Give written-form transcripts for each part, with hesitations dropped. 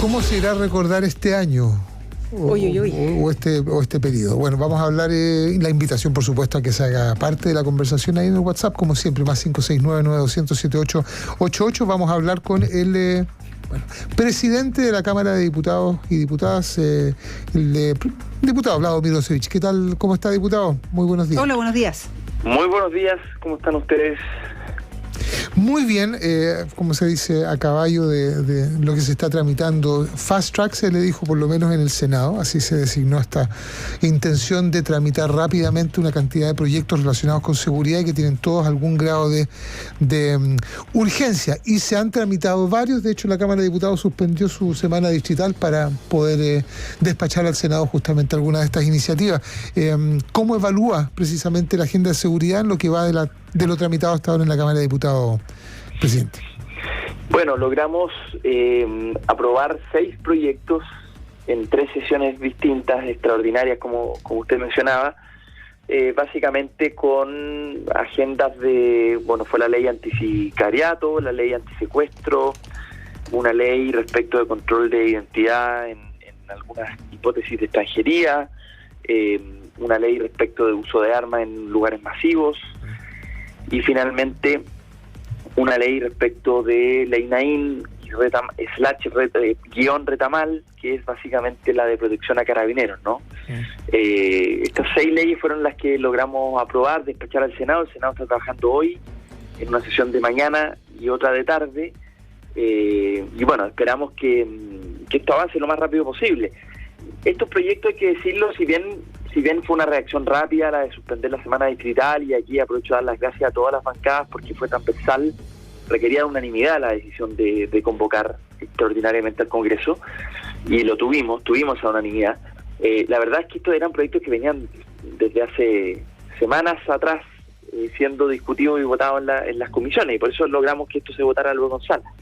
¿Cómo se irá a recordar este año? O este periodo. Bueno, vamos a hablar, la invitación por supuesto a que se haga parte de la conversación ahí en el WhatsApp, como siempre, más 569-9200-7888. Vamos a hablar con el presidente de la Cámara de Diputados y Diputadas, el diputado Vlado Milosevich. ¿Qué tal? ¿Cómo está, diputado? Muy buenos días. Hola, buenos días. Muy buenos días, ¿cómo están ustedes? Muy bien, como se dice, a caballo de lo que se está tramitando. Fast track se le dijo por lo menos en el Senado, así se designó esta intención de tramitar rápidamente una cantidad de proyectos relacionados con seguridad y que tienen todos algún grado de urgencia. Y se han tramitado varios, de hecho la Cámara de Diputados suspendió su semana distrital para poder despachar al Senado justamente algunas de estas iniciativas. ¿Cómo evalúa precisamente la agenda de seguridad en lo que va de lo tramitado hasta ahora en la Cámara de Diputados, presidente? Bueno, logramos aprobar 6 proyectos en 3 sesiones distintas, extraordinarias, como usted mencionaba, básicamente con agendas fue la ley antisicariato, la ley antisecuestro, una ley respecto de control de identidad en algunas hipótesis de extranjería, una ley respecto de uso de armas en lugares masivos, y finalmente una ley respecto de ley Naín /Retamal, que es básicamente la de protección a carabineros, ¿no? Estas 6 leyes fueron las que logramos aprobar, despachar al Senado. El Senado está trabajando hoy en una sesión de mañana y otra de tarde, y bueno, esperamos que esto avance lo más rápido posible. Estos proyectos, hay que decirlo, si bien fue una reacción rápida la de suspender la semana distrital, y aquí aprovecho a dar las gracias a todas las bancadas porque fue transversal, requería unanimidad la decisión de convocar extraordinariamente al Congreso, y lo tuvimos esa unanimidad. La verdad es que estos eran proyectos que venían desde hace semanas atrás siendo discutidos y votados en las comisiones, y por eso logramos que esto se votara luego en sala.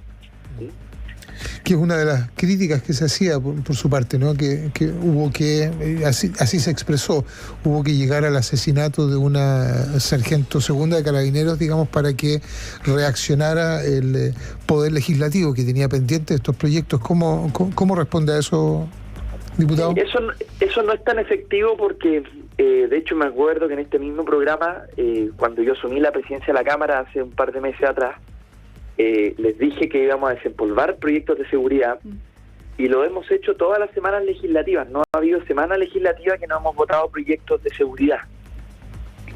Que es una de las críticas que se hacía por su parte, ¿no? Que hubo que, así se expresó, hubo que llegar al asesinato de una sargento segunda de carabineros, digamos, para que reaccionara el Poder Legislativo que tenía pendiente estos proyectos. ¿Cómo responde a eso, diputado? Eso no es tan efectivo porque, de hecho, me acuerdo que en este mismo programa, cuando yo asumí la presidencia de la Cámara hace un par de meses atrás, les dije que íbamos a desempolvar proyectos de seguridad, y lo hemos hecho todas las semanas legislativas. No ha habido semana legislativa que no hemos votado proyectos de seguridad.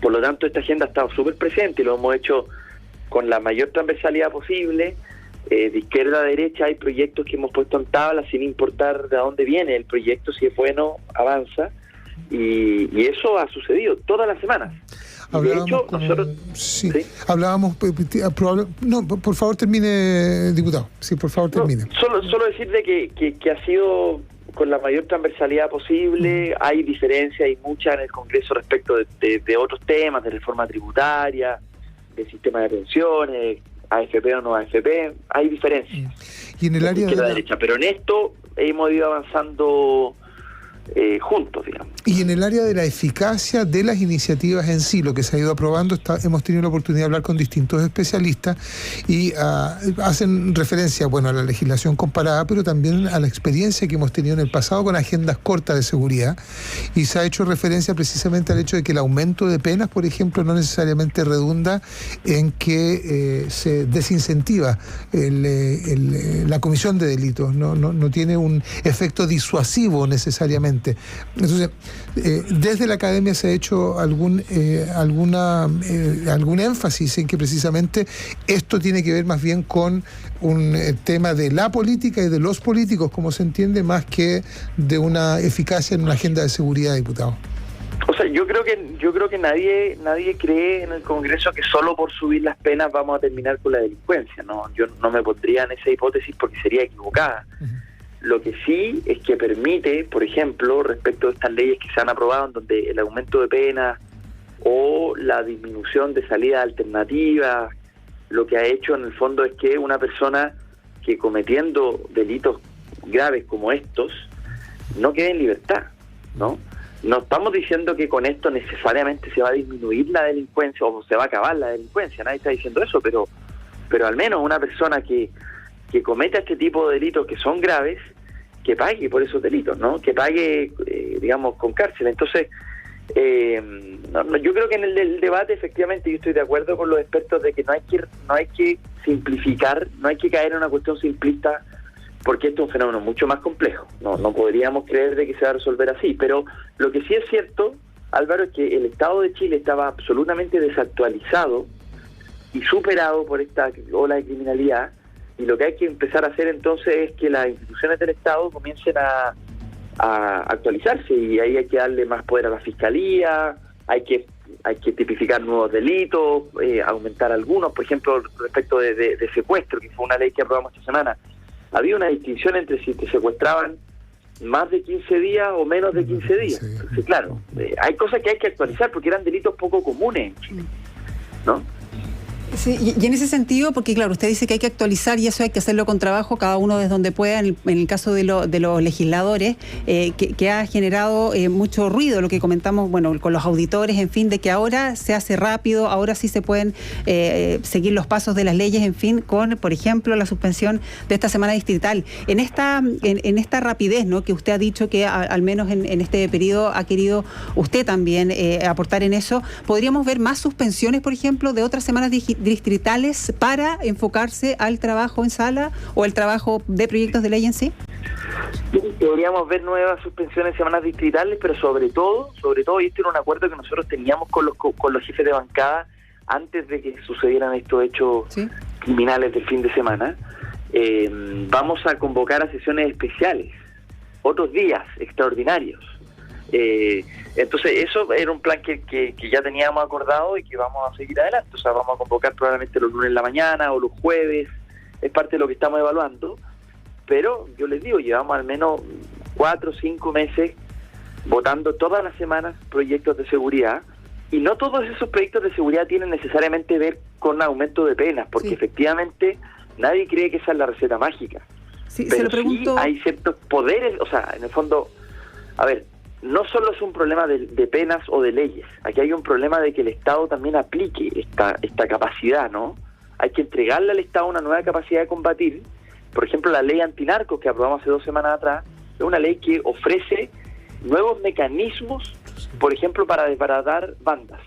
Por lo tanto, esta agenda ha estado súper presente y lo hemos hecho con la mayor transversalidad posible. De izquierda a derecha hay proyectos que hemos puesto en tabla sin importar de dónde viene el proyecto. Si es bueno, avanza, y eso ha sucedido todas las semanas. Hablábamos, de hecho, nosotros... ¿sí? Hablábamos... No, por favor termine, diputado. Sí, por favor termine. No, solo decirle que ha sido con la mayor transversalidad posible. Hay diferencias, hay muchas en el Congreso respecto de otros temas, de reforma tributaria, de sistema de pensiones, AFP o no AFP. Hay diferencias. Y en el área de la derecha, pero en esto hemos ido avanzando juntos, digamos. Y en el área de la eficacia de las iniciativas en sí, lo que se ha ido aprobando, hemos tenido la oportunidad de hablar con distintos especialistas y hacen referencia, a la legislación comparada, pero también a la experiencia que hemos tenido en el pasado con agendas cortas de seguridad, y se ha hecho referencia precisamente al hecho de que el aumento de penas, por ejemplo, no necesariamente redunda en que se desincentiva la comisión de delitos, no tiene un efecto disuasivo necesariamente. Entonces, desde la academia se ha hecho algún énfasis en que precisamente esto tiene que ver más bien con un tema de la política y de los políticos, como se entiende, más que de una eficacia en una agenda de seguridad, diputado. O sea, yo creo que nadie cree en el Congreso que solo por subir las penas vamos a terminar con la delincuencia, ¿no? Yo no me pondría en esa hipótesis porque sería equivocada. Lo que sí es que permite, por ejemplo, respecto a estas leyes que se han aprobado, en donde el aumento de penas o la disminución de salidas alternativas, lo que ha hecho en el fondo es que una persona que cometiendo delitos graves como estos no quede en libertad, ¿no? No estamos diciendo que con esto necesariamente se va a disminuir la delincuencia o se va a acabar la delincuencia, nadie está diciendo eso, pero al menos una persona que cometa este tipo de delitos que son graves que pague por esos delitos, ¿no? Que pague, digamos, con cárcel. Entonces, yo creo que en el debate, efectivamente, yo estoy de acuerdo con los expertos de que no hay que simplificar, no hay que caer en una cuestión simplista, porque esto es un fenómeno mucho más complejo. No podríamos creer de que se va a resolver así. Pero lo que sí es cierto, Álvaro, es que el Estado de Chile estaba absolutamente desactualizado y superado por esta ola de criminalidad, y lo que hay que empezar a hacer entonces es que las instituciones del Estado comiencen a actualizarse, y ahí hay que darle más poder a la Fiscalía, hay que tipificar nuevos delitos, aumentar algunos, por ejemplo, respecto de secuestro, que fue una ley que aprobamos esta semana. Había una distinción entre si te secuestraban más de 15 días o menos de 15 días. Entonces, claro, hay cosas que hay que actualizar porque eran delitos poco comunes en Chile, ¿no? Sí, y en ese sentido, porque claro, usted dice que hay que actualizar y eso hay que hacerlo con trabajo, cada uno desde donde pueda, en el caso de los legisladores, que ha generado mucho ruido, lo que comentamos, bueno, con los auditores, en fin, de que ahora se hace rápido, ahora sí se pueden seguir los pasos de las leyes, en fin, con, por ejemplo, la suspensión de esta semana distrital. En esta rapidez, ¿no?, que usted ha dicho que al menos en este periodo ha querido usted también aportar en eso, ¿podríamos ver más suspensiones, por ejemplo, de otras semanas distritales para enfocarse al trabajo en sala o el trabajo de proyectos de ley en sí? Sí, podríamos ver nuevas suspensiones en semanas distritales, pero sobre todo, y este era un acuerdo que nosotros teníamos con los jefes de bancada antes de que sucedieran estos hechos criminales del fin de semana. Vamos a convocar a sesiones especiales, otros días extraordinarios. Entonces eso era un plan que ya teníamos acordado y que vamos a seguir adelante. O sea, vamos a convocar probablemente los lunes en la mañana o los jueves, es parte de lo que estamos evaluando, pero yo les digo, llevamos al menos 4 o 5 meses votando todas las semanas proyectos de seguridad, y no todos esos proyectos de seguridad tienen necesariamente que ver con aumento de penas, porque efectivamente nadie cree que esa es la receta mágica. Sí, pero se lo pregunto... sí hay ciertos poderes, o sea, en el fondo, a ver, no solo es un problema de penas o de leyes, aquí hay un problema de que el Estado también aplique esta capacidad, ¿no? Hay que entregarle al Estado una nueva capacidad de combatir. Por ejemplo, la ley antinarcos que aprobamos hace 2 semanas atrás es una ley que ofrece nuevos mecanismos, por ejemplo, para desbaratar bandas.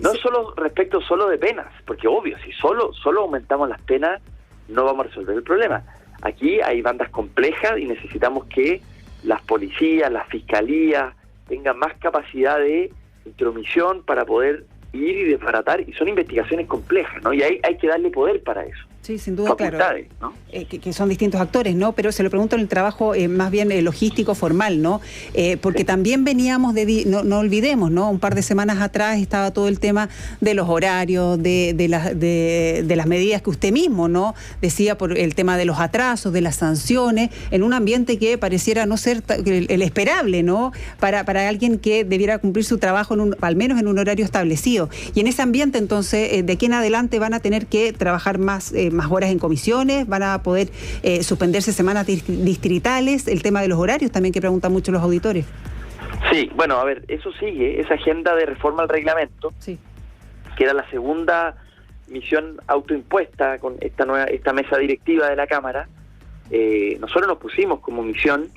No solo respecto solo de penas, porque obvio, si solo aumentamos las penas no vamos a resolver el problema. Aquí hay bandas complejas y necesitamos que las policías, las fiscalías tengan más capacidad de intromisión para poder ir y desbaratar, y son investigaciones complejas, ¿no? Y hay que darle poder para eso. Sí, sin duda, claro, ¿no? Que son distintos actores, ¿no? Pero se lo pregunto en el trabajo más bien logístico, formal, ¿no? Porque también veníamos no olvidemos, ¿no? Un par de semanas atrás estaba todo el tema de los horarios, de las medidas que usted mismo, ¿no?, decía, por el tema de los atrasos, de las sanciones, en un ambiente que pareciera no ser el esperable, ¿no?, para alguien que debiera cumplir su trabajo al menos en un horario establecido. Y en ese ambiente, entonces, de aquí en adelante van a tener que trabajar más horas en comisiones, van a poder suspenderse semanas distritales, el tema de los horarios también, que preguntan mucho los auditores. Sí, bueno, a ver, eso sigue, esa agenda de reforma al reglamento, que era la segunda misión autoimpuesta con esta mesa directiva de la Cámara. Nosotros nos pusimos como misión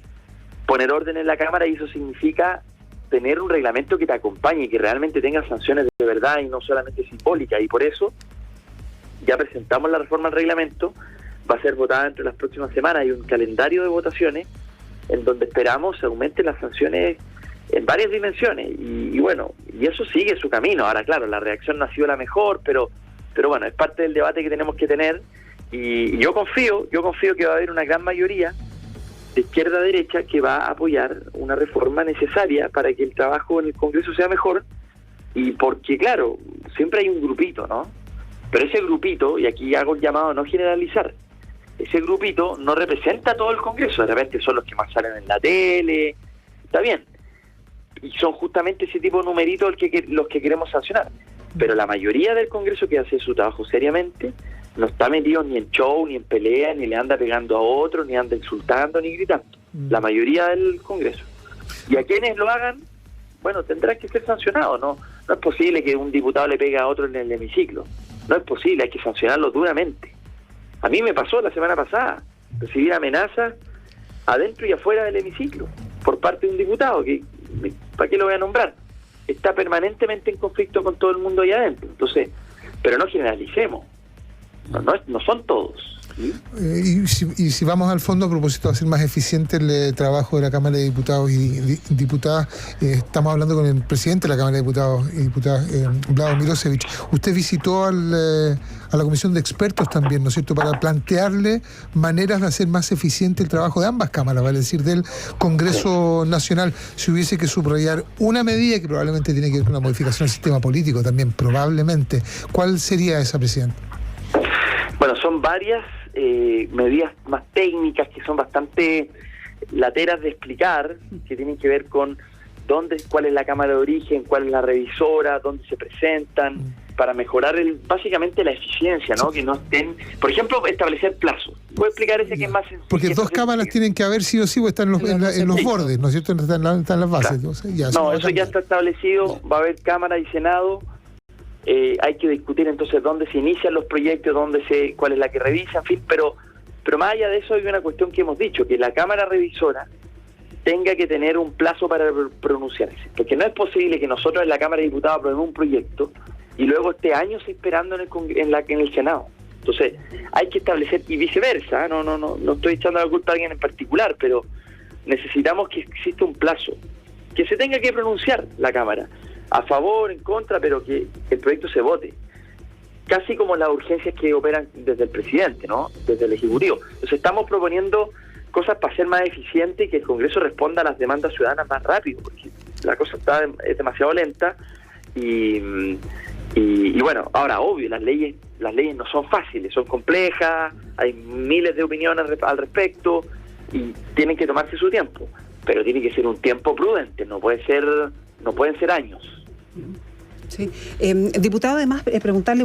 poner orden en la Cámara, y eso significa tener un reglamento que te acompañe y que realmente tenga sanciones de verdad y no solamente simbólicas, y por eso ya presentamos la reforma al reglamento. Va a ser votada entre las próximas semanas. Hay un calendario de votaciones en donde esperamos se aumenten las sanciones en varias dimensiones, y bueno, y eso sigue su camino. Ahora, claro, la reacción no ha sido la mejor, pero bueno, es parte del debate que tenemos que tener, y yo confío que va a haber una gran mayoría de izquierda a derecha que va a apoyar una reforma necesaria para que el trabajo en el Congreso sea mejor, y porque, claro, siempre hay un grupito, ¿no? Pero ese grupito, y aquí hago el llamado a no generalizar, ese grupito no representa a todo el Congreso. De repente son los que más salen en la tele, está bien, y son justamente ese tipo de numeritos los que queremos sancionar. Pero la mayoría del Congreso, que hace su trabajo seriamente, no está metido ni en show, ni en pelea, ni le anda pegando a otro, ni anda insultando, ni gritando. La mayoría del Congreso. Y a quienes lo hagan, bueno, tendrán que ser sancionados, ¿no? No es posible que un diputado le pegue a otro en el hemiciclo. No es posible, hay que sancionarlo duramente. A mí me pasó la semana pasada, recibí amenazas adentro y afuera del hemiciclo, por parte de un diputado, que ¿para qué lo voy a nombrar? Está permanentemente en conflicto con todo el mundo ahí adentro. Entonces, pero no generalicemos, no son todos. Y si vamos al fondo, a propósito de hacer más eficiente el trabajo de la Cámara de Diputados y Diputadas, estamos hablando con el presidente de la Cámara de Diputados y Diputadas, Vlado Milosevich. Usted visitó a la comisión de expertos también, ¿no es cierto?, para plantearle maneras de hacer más eficiente el trabajo de ambas cámaras, vale decir, del Congreso Nacional. Si hubiese que subrayar una medida que probablemente tiene que ver con la modificación del sistema político también, probablemente, ¿cuál sería esa, presidente? Bueno, son varias medidas más técnicas que son bastante lateras de explicar, que tienen que ver con cuál es la cámara de origen, cuál es la revisora, dónde se presentan, para mejorar básicamente la eficiencia, ¿no? Que no estén, por ejemplo, establecer plazos. ¿Puedo explicar ese que es más sencillo? Porque dos cámaras tienen que haber sí o sí, o están en los bordes, ¿no es cierto? Están las bases. Claro. Entonces, eso ya está establecido, va a haber Cámara y Senado. Hay que discutir entonces dónde se inician los proyectos, cuál es la que revisa, en fin, pero más allá de eso hay una cuestión que hemos dicho, que la Cámara Revisora tenga que tener un plazo para pronunciarse, porque no es posible que nosotros en la Cámara de Diputados aprobemos un proyecto y luego esté años esperando en el Senado. Entonces hay que establecer, y viceversa, no estoy echando la culpa a alguien en particular, pero necesitamos que exista un plazo, que se tenga que pronunciar la Cámara, a favor, en contra, pero que el proyecto se vote. Casi como las urgencias que operan desde el presidente, ¿no? Desde el Ejecutivo. Entonces estamos proponiendo cosas para ser más eficiente y que el Congreso responda a las demandas ciudadanas más rápido, porque la cosa es demasiado lenta y bueno, ahora obvio, las leyes no son fáciles, son complejas, hay miles de opiniones al respecto y tienen que tomarse su tiempo, pero tiene que ser un tiempo prudente, no pueden ser años. Sí. Diputado, además, preguntarle,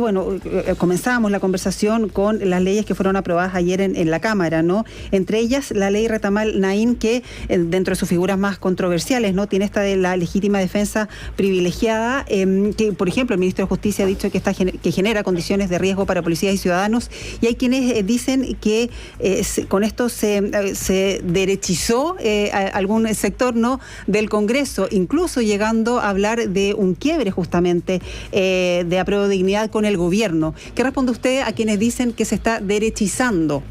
comenzábamos la conversación con las leyes que fueron aprobadas ayer en la Cámara, ¿no? Entre ellas, la ley Retamal Naín, que dentro de sus figuras más controversiales, ¿no? Tiene esta de la legítima defensa privilegiada, que, por ejemplo, el ministro de Justicia ha dicho que genera condiciones de riesgo para policías y ciudadanos, y hay quienes dicen que con esto se derechizó algún sector, ¿no?, del Congreso, incluso llegando a hablar de un quiebre justamente de apruebo de dignidad con el gobierno. ¿Qué responde usted a quienes dicen que se está derechizando?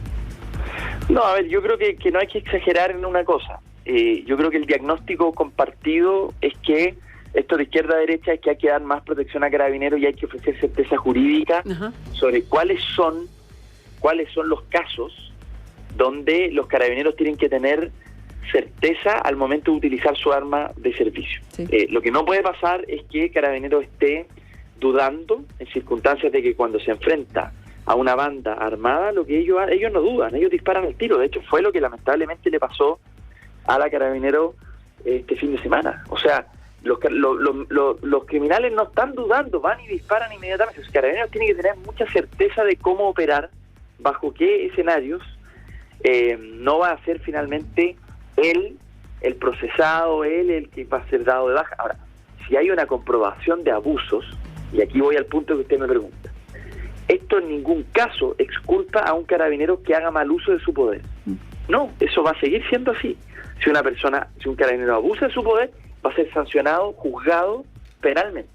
No, a ver, yo creo que no hay que exagerar en una cosa. Yo creo que el diagnóstico compartido es que esto de izquierda a derecha es que hay que dar más protección a Carabineros y hay que ofrecer certeza jurídica sobre cuáles son los casos donde los Carabineros tienen que tener certeza al momento de utilizar su arma de servicio. Sí. Lo que no puede pasar es que Carabineros esté dudando en circunstancias de que cuando se enfrenta a una banda armada, lo que ellos no dudan, ellos disparan al tiro. De hecho, fue lo que lamentablemente le pasó a la Carabinero este fin de semana. O sea, los criminales no están dudando, van y disparan inmediatamente. Los Carabineros tienen que tener mucha certeza de cómo operar, bajo qué escenarios. No va a ser finalmente el procesado, el que va a ser dado de baja. Ahora, si hay una comprobación de abusos, y aquí voy al punto que usted me pregunta, esto en ningún caso exculpa a un carabinero que haga mal uso de su poder. No, eso va a seguir siendo así. Si un carabinero abusa de su poder, va a ser sancionado, juzgado penalmente.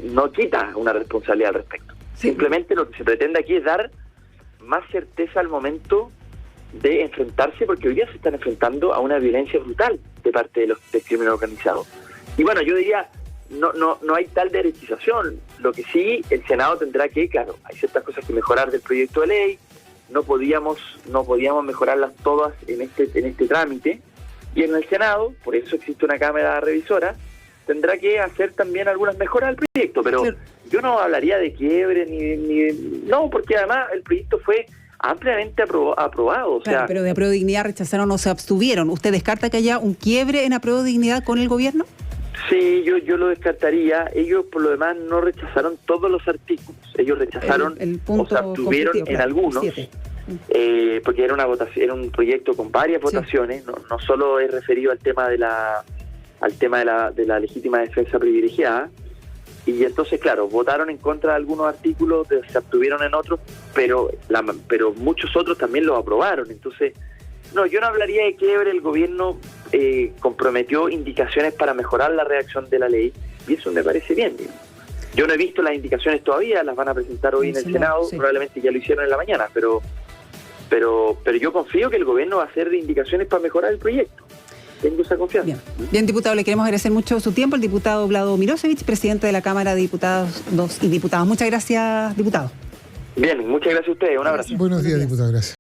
No quita una responsabilidad al respecto. Sí. Simplemente lo que se pretende aquí es dar más certeza al momento de enfrentarse, porque hoy día se están enfrentando a una violencia brutal de parte del crimen organizado. Y bueno, yo diría, no hay tal derechización. Lo que sí, el Senado tendrá que, claro, hay ciertas cosas que mejorar del proyecto de ley, no podíamos mejorarlas todas en este trámite, y en el Senado, por eso existe una Cámara Revisora, tendrá que hacer también algunas mejoras al proyecto, pero sí, yo no hablaría de quiebre no, porque además el proyecto fue ampliamente aprobado. O claro, sea, pero de apruebo de dignidad rechazaron o se abstuvieron. ¿Usted descarta que haya un quiebre en apruebo de dignidad con el gobierno? Sí, yo lo descartaría. Ellos, por lo demás, no rechazaron todos los artículos. Ellos rechazaron el punto o se abstuvieron en algunos, porque era una votación, era un proyecto con varias votaciones. No solo es referido al tema de la legítima defensa privilegiada. Y entonces, claro, votaron en contra de algunos artículos, se abstuvieron en otros, pero muchos otros también los aprobaron. Entonces, No, yo no hablaría de quiebre. El gobierno comprometió indicaciones para mejorar la redacción de la ley y eso me parece bien, digamos. Yo no he visto las indicaciones todavía, las van a presentar hoy en el Senado, sí. Probablemente ya lo hicieron en la mañana, pero yo confío que el gobierno va a hacer indicaciones para mejorar el proyecto. Tengo esa confianza. Bien, diputado, le queremos agradecer mucho su tiempo. El diputado Vlado Mirosevic, presidente de la Cámara de Diputados y Diputadas. Muchas gracias, diputado. Bien, muchas gracias a ustedes. Un abrazo. Buenos días, diputado. Gracias.